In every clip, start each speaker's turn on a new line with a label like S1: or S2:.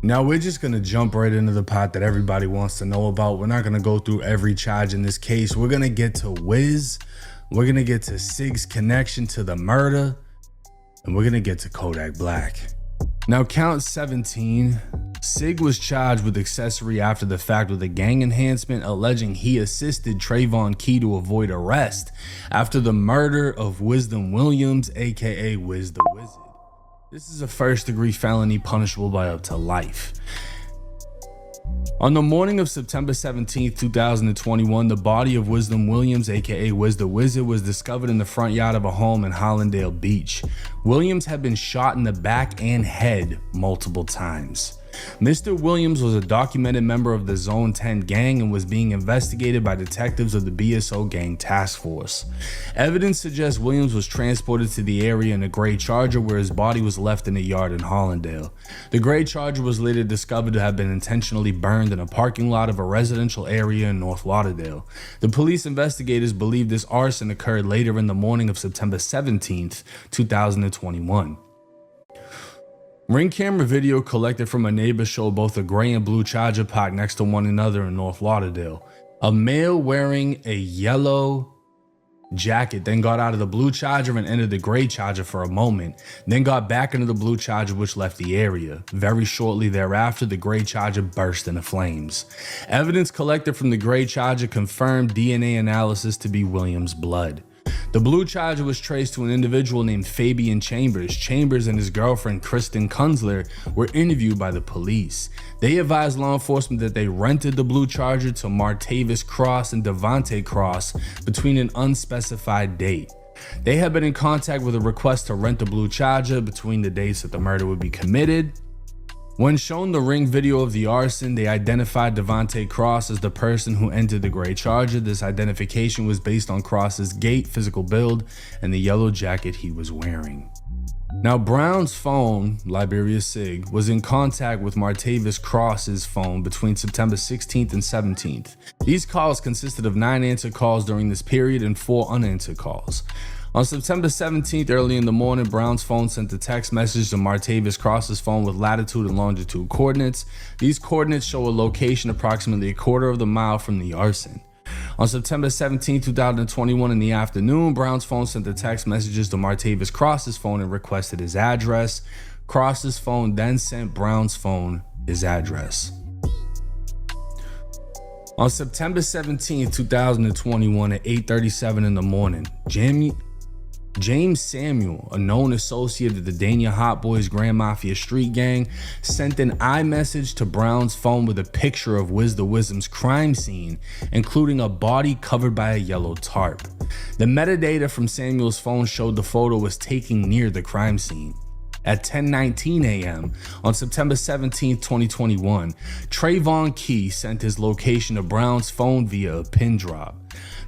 S1: Now we're just gonna jump right into the part that everybody wants to know about. We're not gonna go through every charge in this case. We're gonna get to Wiz, we're gonna get to Sig's connection to the murder, and we're gonna get to Kodak Black. Now count 17, Sig was charged with accessory after the fact with a gang enhancement alleging he assisted Trayvon Key to avoid arrest after the murder of Wisdom Williams, aka Wiz the Wizard. This is a first-degree felony punishable by up to life. On the morning of September 17, 2021, the body of Wisdom Williams, aka Wiz the Wizard, was discovered in the front yard of a home in Hollandale Beach. Williams had been shot in the back and head multiple times. Mr. Williams was a documented member of the Zone 10 gang and was being investigated by detectives of the BSO gang task force. Evidence suggests Williams was transported to the area in a gray Charger where his body was left in a yard in Hollandale. The gray Charger was later discovered to have been intentionally burned in a parking lot of a residential area in North Lauderdale. The police investigators believe this arson occurred later in the morning of September 17, 2021. Ring camera video collected from a neighbor showed both a gray and blue Charger parked next to one another in North Lauderdale. A male wearing a yellow jacket then got out of the blue Charger and entered the gray Charger for a moment, then got back into the blue Charger which left the area. Very shortly thereafter, the gray Charger burst into flames. Evidence collected from the gray Charger confirmed DNA analysis to be Williams' blood. The blue Charger was traced to an individual named Fabian Chambers. Chambers and his girlfriend Kristen Kunzler were interviewed by the police. They advised law enforcement that they rented the blue Charger to Martavis Cross and Devontae Cross between an unspecified date. They had been in contact with a request to rent the blue Charger between the dates that the murder would be committed. When shown the ring video of the arson, they identified Devontae Cross as the person who entered the gray Charger. This identification was based on Cross's gait, physical build, and the yellow jacket he was wearing. Now, Brown's phone, Liberia Sig, was in contact with Martavis Cross's phone between September 16th and 17th. These calls consisted of 9 answered calls during this period and 4 unanswered calls. On September 17th, early in the morning, Brown's phone sent a text message to Martavis Cross's phone with latitude and longitude coordinates. These coordinates show a location approximately a quarter of the mile from the arson. On September 17, 2021 in the afternoon, Brown's phone sent the text messages to Martavis Cross's phone and requested his address. Cross's phone then sent Brown's phone his address. On September 17, 2021 at 8:37 in the morning, James Samuel, a known associate of the Dania Hot Boys Grand Mafia Street Gang, sent an iMessage to Brown's phone with a picture of Wiz the Wizard's crime scene, including a body covered by a yellow tarp. The metadata from Samuel's phone showed the photo was taken near the crime scene. At 10:19 a.m. on September 17, 2021, Trayvon Key sent his location to Brown's phone via a pin drop.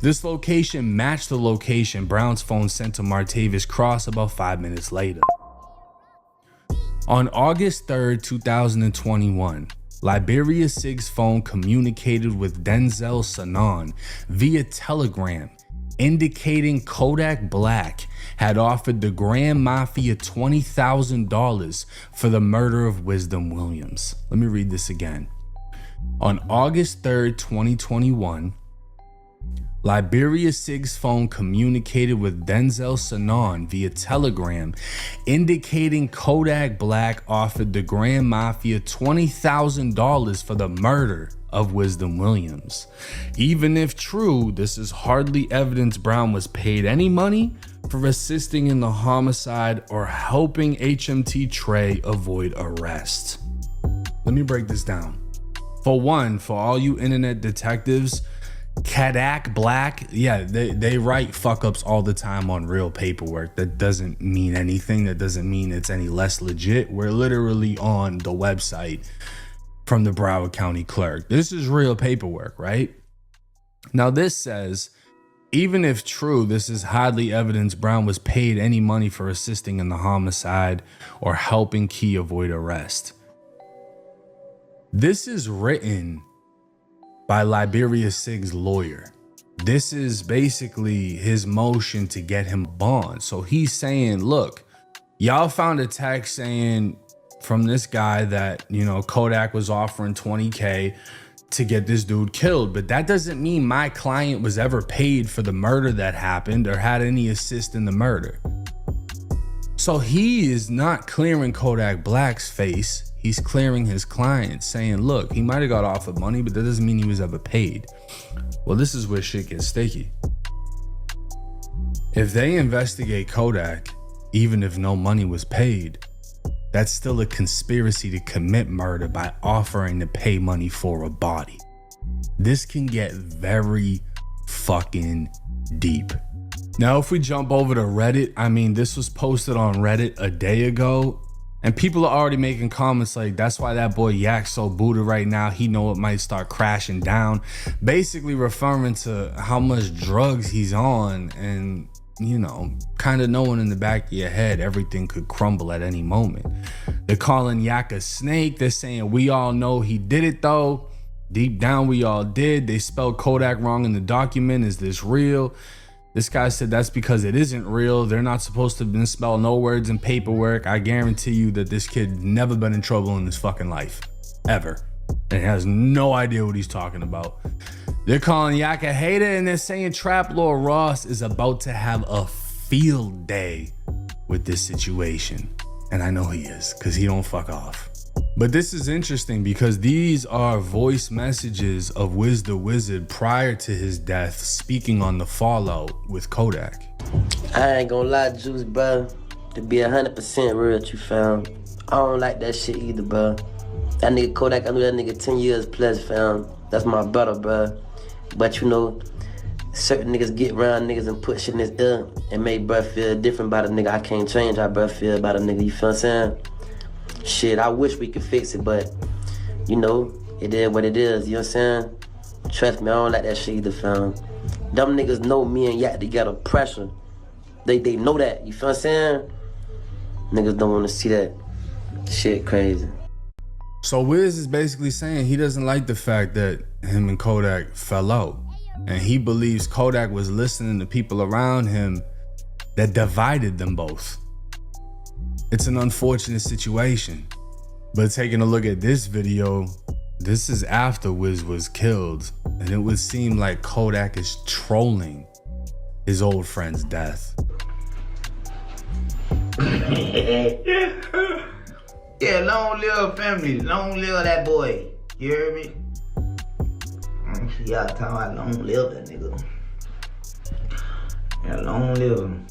S1: This location matched the location Brown's phone sent to Martavis Cross about 5 minutes later. On August 3rd, 2021, Liberia Sig's phone communicated with Denzel Sanon via Telegram, indicating Kodak Black had offered the Grand Mafia $20,000 for the murder of Wisdom Williams. Let me read this again. On August 3rd, 2021, Liberia Sig's phone communicated with Denzel Sanon via Telegram, indicating Kodak Black offered the Grand Mafia $20,000 for the murder of Wisdom Williams. Even if true, this is hardly evidence Brown was paid any money for assisting in the homicide or helping HMT Trey avoid arrest. Let me break this down. For one, for all you internet detectives, Kodak Black, yeah, they write fuck ups all the time on real paperwork. That doesn't mean anything. That doesn't mean it's any less legit. We're literally on the website from the Broward County Clerk. This is real paperwork, right? Now this says, even if true, this is hardly evidence Brown was paid any money for assisting in the homicide or helping Key avoid arrest. This is written by Liberia Sig's lawyer. This is basically his motion to get him bond. So he's saying, look, y'all found a text saying from this guy that, you know, Kodak was offering $20K to get this dude killed. But that doesn't mean my client was ever paid for the murder that happened or had any assist in the murder. So he is not clearing Kodak Black's face. He's clearing his client, saying, look, he might have got offered money, but that doesn't mean he was ever paid. Well, this is where shit gets sticky. If they investigate Kodak, even if no money was paid, that's still a conspiracy to commit murder by offering to pay money for a body. This can get very fucking deep. Now, if we jump over to Reddit, I mean, this was posted on Reddit a day ago, and people are already making comments like, that's why that boy Yak's so booted right now. He know it might start crashing down. Basically referring to how much drugs he's on and, you know, kind of knowing in the back of your head, everything could crumble at any moment. They're calling Yak a snake. They're saying, we all know he did it though. Deep down, we all did. They spelled Kodak wrong in the document. Is this real? This guy said that's because it isn't real. They're not supposed to misspell no words in paperwork. I guarantee you that this kid never been in trouble in his fucking life, ever. And has no idea what he's talking about. They're calling Yak a hater, and they're saying Trap Lord Ross is about to have a field day with this situation. And I know he is, because he don't fuck off. But this is interesting because these are voice messages of Wiz the Wizard prior to his death, speaking on the fallout with Kodak.
S2: I ain't gonna lie, Juice, bro. To be 100% real, you found. I don't like that shit either, bro. That nigga Kodak, I knew that nigga 10 years plus, found. That's my brother, bro. But you know, certain niggas get around niggas and put shit in his ear and make bro feel different about a nigga. I can't change how bro feel about a nigga, you feel what I'm saying? Shit, I wish we could fix it, but you know, it is what it is, you know what I'm saying? Trust me, I don't like that shit either, fam. Them niggas know me and Yak together, pressure. They know that, you feel what I'm saying? Niggas don't want to see that. Shit crazy.
S1: So Wiz is basically saying he doesn't like the fact that him and Kodak fell out. And he believes Kodak was listening to people around him that divided them both. It's an unfortunate situation. But taking a look at this video, this is after Wiz was killed. And it would seem like Kodak is trolling his old friend's death.
S3: Yeah, long live family, long live that boy. You hear me? Y'all talking about long live that nigga. Yeah, long live him.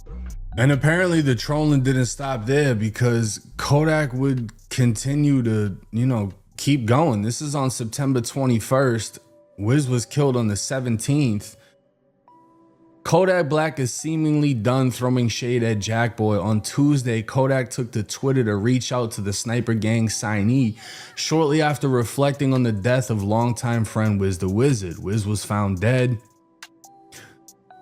S1: And apparently the trolling didn't stop there because Kodak would continue to, you know, keep going. This is on September 21st. Wiz was killed on the 17th. Kodak Black is seemingly done throwing shade at Jackboy. On Tuesday, Kodak took to Twitter to reach out to the Sniper Gang signee shortly after reflecting on the death of longtime friend Wiz the Wizard. Wiz was found dead.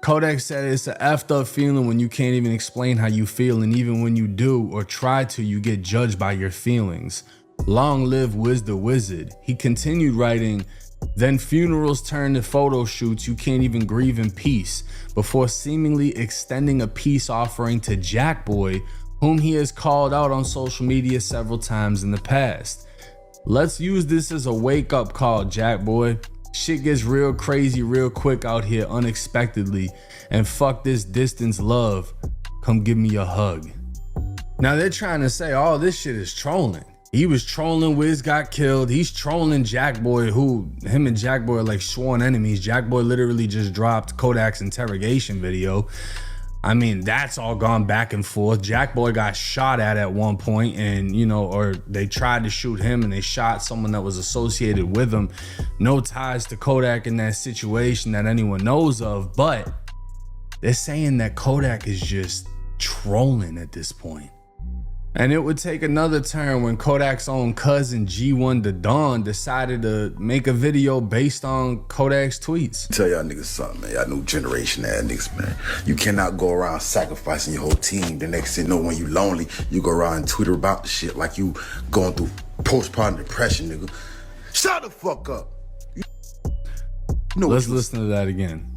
S1: Kodak said it's an effed up feeling when you can't even explain how you feel, and even when you do or try to, you get judged by your feelings. Long live Wiz the Wizard. He continued writing, then funerals turn to photo shoots, you can't even grieve in peace, before seemingly extending a peace offering to Jackboy, whom he has called out on social media several times in the past. Let's use this as a wake-up call, Jackboy. Shit gets real crazy real quick out here unexpectedly, and fuck this distance love. Come give me a hug. Now they're trying to say, oh, this shit is trolling. He was trolling, Wiz got killed. He's trolling Jackboy, who him and Jackboy are like sworn enemies. Jackboy literally just dropped Kodak's interrogation video. I mean, that's all gone back and forth. Jackboy got shot at one point, and you know, or they tried to shoot him and they shot someone that was associated with him. No ties to Kodak in that situation that anyone knows of, but they're saying that Kodak is just trolling at this point. And it would take another turn when Kodak's own cousin G1 the Dawn decided to make a video based on Kodak's tweets.
S4: Tell y'all niggas something, man. Y'all new generation ass niggas, man. You cannot go around sacrificing your whole team. The next thing you know, when you lonely, you go around and Twitter about the shit like you going through postpartum depression, nigga. Shut the fuck up.
S1: Let's listen to that again.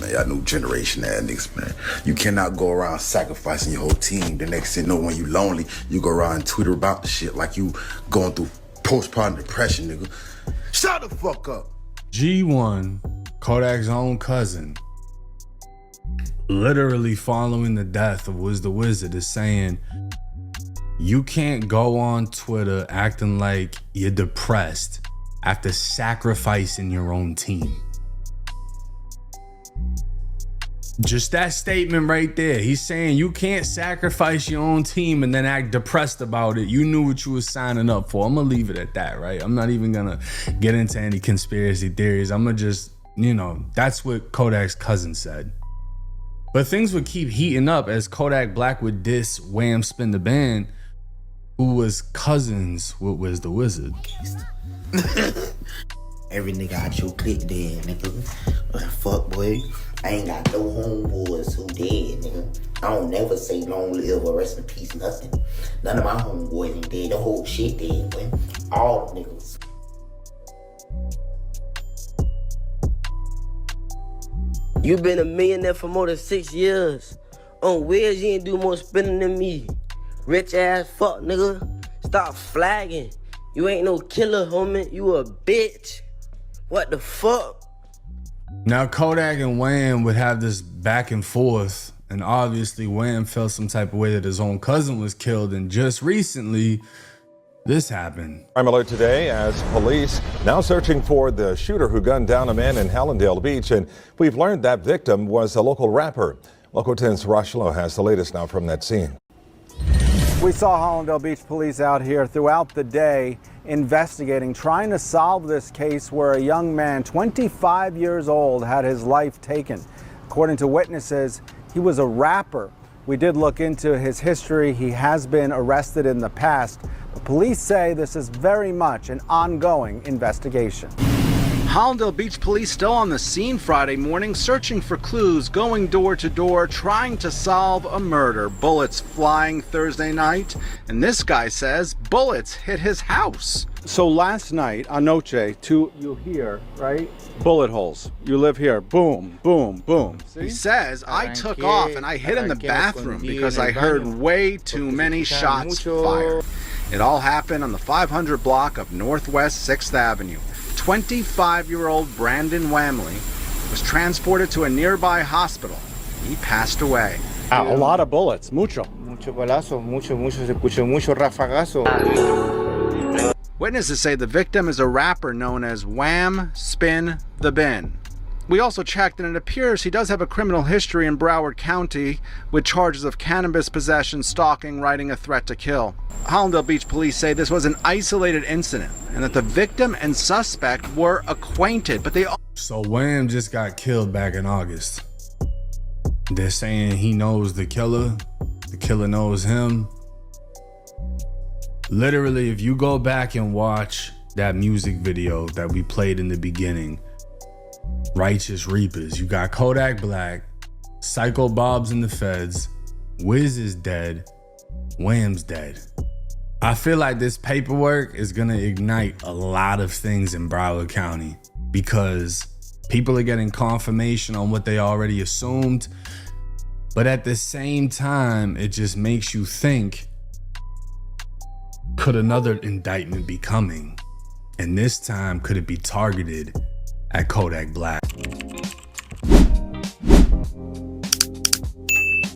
S4: Man, y'all new generation ass niggas, man. You cannot go around sacrificing your whole team. The next thing you know, when you lonely, you go around and Twitter about the shit like you going through postpartum depression, nigga. Shut the fuck up.
S1: G1, Kodak's own cousin, literally following the death of Wiz the Wizard, is saying, you can't go on Twitter acting like you're depressed after sacrificing your own team. Just that statement right there. He's saying you can't sacrifice your own team and then act depressed about it. You knew what you were signing up for. I'm gonna leave it at that, right? I'm not even gonna get into any conspiracy theories. I'm gonna just, that's what Kodak's cousin said. But things would keep heating up as Kodak Black would diss Wham Spin the Band, who was cousins with Wiz the Wizard.
S5: Every nigga out your clique dead, nigga. Fuck, boy. I ain't got no homeboys who dead, nigga. I don't never say long live or rest in peace, nothing. None of my homeboys ain't dead. The whole shit dead, boy. All the niggas.
S2: You been a millionaire for more than 6 years. On Wiz, you ain't do more spending than me. Rich ass fuck, nigga. Stop flagging. You ain't no killer, homie. You a bitch. What the fuck?
S1: Now, Kodak and Wham would have this back and forth, and obviously Wham felt some type of way that his own cousin was killed, and just recently, this happened.
S6: Crime alert today as police now searching for the shooter who gunned down a man in Hallandale Beach, and we've learned that victim was a local rapper. Local 10's Rochelo has the latest now from that scene.
S7: We saw Hallandale Beach police out here throughout the day investigating, trying to solve this case where a young man, 25 years old, had his life taken. According to witnesses, he was a rapper. We did look into his history. He has been arrested in the past. The police say this is very much an ongoing investigation. Hallandale Beach police still on the scene Friday morning, searching for clues, going door to door, trying to solve a murder. Bullets flying Thursday night, and this guy says bullets hit his house. So last night, anoche, you hear, right? Bullet holes. You live here. Boom, boom, boom. See? He says, I took off and I hid in the bathroom because I heard way too many shots fired. It all happened on the 500 block of Northwest 6th Avenue. 25-year-old Brandon Whamley was transported to a nearby hospital. He passed away. A lot of bullets, mucho.
S8: Mucho balazo, se escuchó mucho rafagazo.
S7: Witnesses say the victim is a rapper known as Wham Spin the Bin. We also checked, and it appears he does have a criminal history in Broward County with charges of cannabis possession, stalking, writing a threat to kill. Hallandale Beach police say this was an isolated incident and that the victim and suspect were acquainted, but they... So Wham just got killed back in August. They're saying he knows the killer knows him. Literally, if you go back and watch that music video that we played in the beginning, Righteous Reapers, you got Kodak Black, Psycho Bob's in the feds, Wiz is dead, Wham's dead. I feel like this paperwork is gonna ignite a lot of things in Broward County because people are getting confirmation on what they already assumed, but at the same time, it just makes you think, could another indictment be coming? And this time, could it be targeted at Kodak Black?